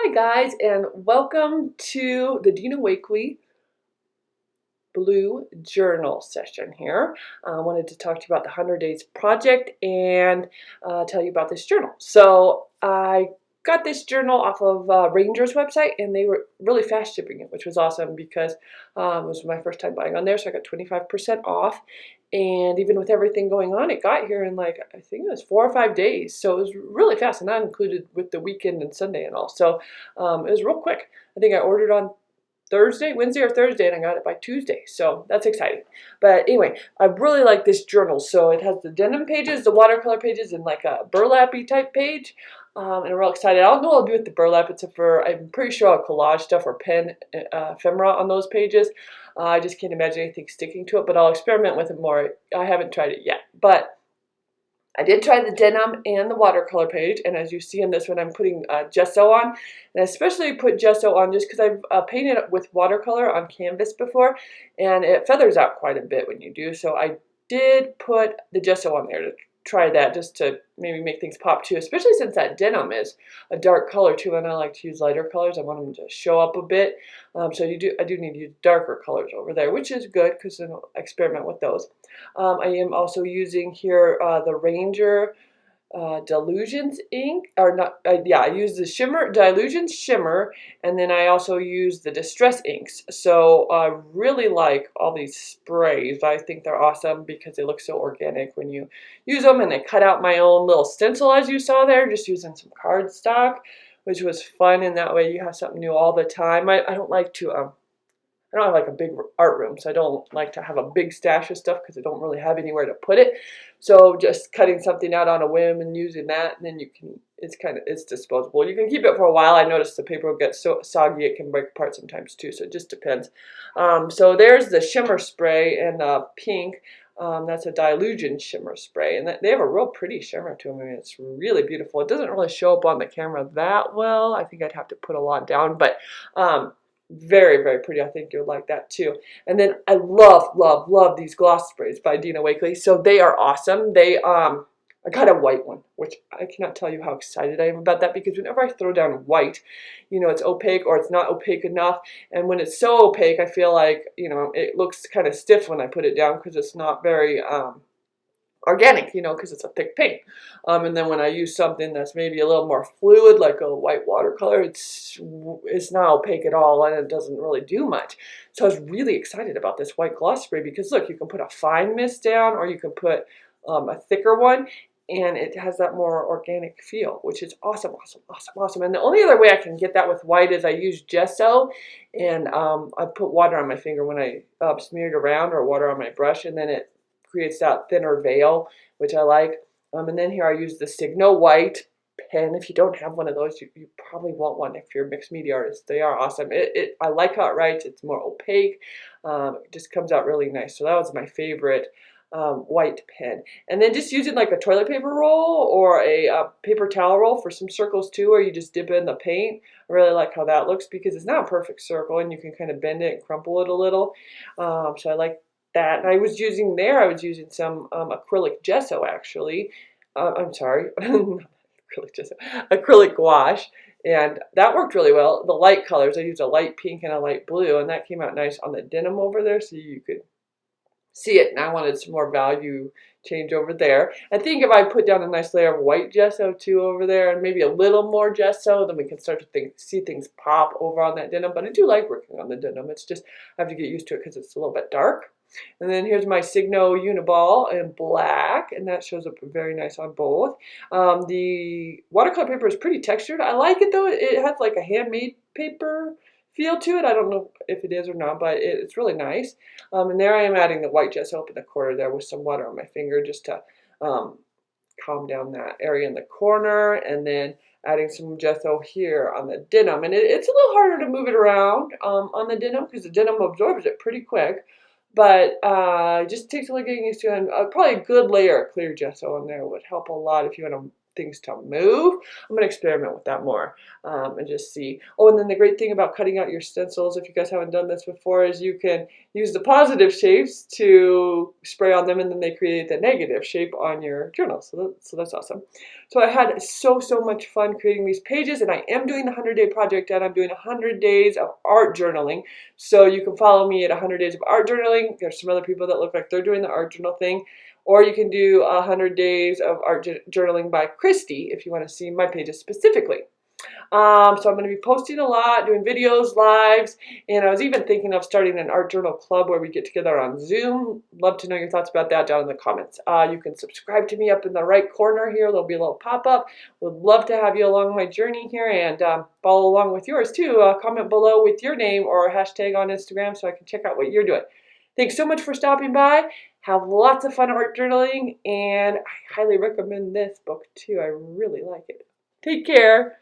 Hi guys, and welcome to the Dina Wakley Blue Journal session here. I wanted to talk to you about the 100 Days Project and tell you about this journal. So I got this journal off of Ranger's website, and they were really fast shipping it, which was awesome because it was my first time buying on there, so I got 25% off. And even with everything going on, it got here in like, I think it was 4 or 5 days. So it was really fast, and that included with the weekend and Sunday and all. So it was real quick. I think I ordered on Wednesday or Thursday, and I got it by Tuesday. So that's exciting. But anyway, I really like this journal. So it has the denim pages, the watercolor pages, and like a burlappy type page. And I'm real excited. I don't know what I'll do with the burlap, except for I'm pretty sure I'll collage stuff or pen ephemera on those pages. I just can't imagine anything sticking to it, but I'll experiment with it more. I haven't tried it yet, but I did try the denim and the watercolor page, and as you see in this one, I'm putting gesso on, and I especially put gesso on just because I've painted it with watercolor on canvas before, and it feathers out quite a bit when you do, so I did put the gesso on there to try that, just to maybe make things pop too, especially since that denim is a dark color too, and I like to use lighter colors. I want them to show up a bit, so I do need to use darker colors over there, which is good because then I'll experiment with those. I am also using here the Ranger Delusions ink, or not, yeah, I use the Delusions Shimmer, and then I also use the Distress inks. So I really like all these sprays. I think they're awesome because they look so organic when you use them, and I cut out my own little stencil as you saw there, just using some cardstock, which was fun, and that way you have something new all the time. I don't like to I don't have like a big art room, so I don't like to have a big stash of stuff because I don't really have anywhere to put it. So just cutting something out on a whim and using that, and then you can, it's disposable. You can keep it for a while. I noticed the paper will get so soggy it can break apart sometimes too, so it just depends. So there's the shimmer spray and pink. That's a Delusion shimmer spray, and they have a real pretty shimmer to them. I mean, it's really beautiful. It doesn't really show up on the camera that well. I think I'd have to put a lot down, but very, very pretty. I think you'll like that too. And then I love these gloss sprays by Dina Wakley. So they are awesome. I got a white one, which I cannot tell you how excited I am about that, because whenever I throw down white, you know, it's opaque or it's not opaque enough. And when it's so opaque, I feel like, you know, it looks kind of stiff when I put it down because it's not very organic, you know, because it's a thick paint. And then when I use something that's maybe a little more fluid, like a white watercolor, it's not opaque at all, and it doesn't really do much. So I was really excited about this white gloss spray because look, you can put a fine mist down, or you can put a thicker one, and it has that more organic feel, which is awesome. And the only other way I can get that with white is I use gesso, and I put water on my finger when I smear it around, or water on my brush, and then it creates that thinner veil, which I like. And then here I use the Signo white pen. If you don't have one of those, you probably want one if you're a mixed media artist. They are awesome. I like how it writes. It's more opaque. It just comes out really nice. So that was my favorite white pen. And then just using like a toilet paper roll or a paper towel roll for some circles too, or you just dip it in the paint. I really like how that looks because it's not a perfect circle, and you can kind of bend it and crumple it a little. So I like that. And I was using some acrylic gesso actually. I'm sorry, acrylic gesso, acrylic gouache, and that worked really well. The light colors, I used a light pink and a light blue, and that came out nice on the denim over there, so you could see it. And I wanted some more value change over there. I think if I put down a nice layer of white gesso too over there, and maybe a little more gesso, then we can start to see things pop over on that denim. But I do like working on the denim. It's just, I have to get used to it because it's a little bit dark. And then here's my Signo Uniball in black, and that shows up very nice on both. The watercolor paper is pretty textured. I like it though. It has like a handmade paper feel to it. I don't know if it is or not, but it's really nice. And there I am adding the white gesso up in the corner there with some water on my finger just to calm down that area in the corner, and then adding some gesso here on the denim. And it's a little harder to move it around on the denim because the denim absorbs it pretty quick. But it just takes a little getting used to, and probably a good layer of clear gesso in there would help a lot if you want things to move. I'm going to experiment with that more and just see. Oh, and then the great thing about cutting out your stencils, if you guys haven't done this before, is you can use the positive shapes to spray on them, and then they create the negative shape on your journal. So that's awesome. So I had so much fun creating these pages, and I am doing the 100-day project, and I'm doing 100 days of art journaling. So you can follow me at 100 days of art journaling. There's some other people that look like they're doing the art journal thing. Or you can do 100 days of art journaling by Christy if you want to see my pages specifically. So I'm going to be posting a lot, doing videos, lives, and I was even thinking of starting an art journal club where we get together on Zoom. Love to know your thoughts about that down in the comments. You can subscribe to me up in the right corner here. There'll be a little pop-up. Would love to have you along my journey here, and follow along with yours too. Comment below with your name or a hashtag on Instagram so I can check out what you're doing. Thanks so much for stopping by. Have lots of fun art journaling, and I highly recommend this book too. I really like it. Take care.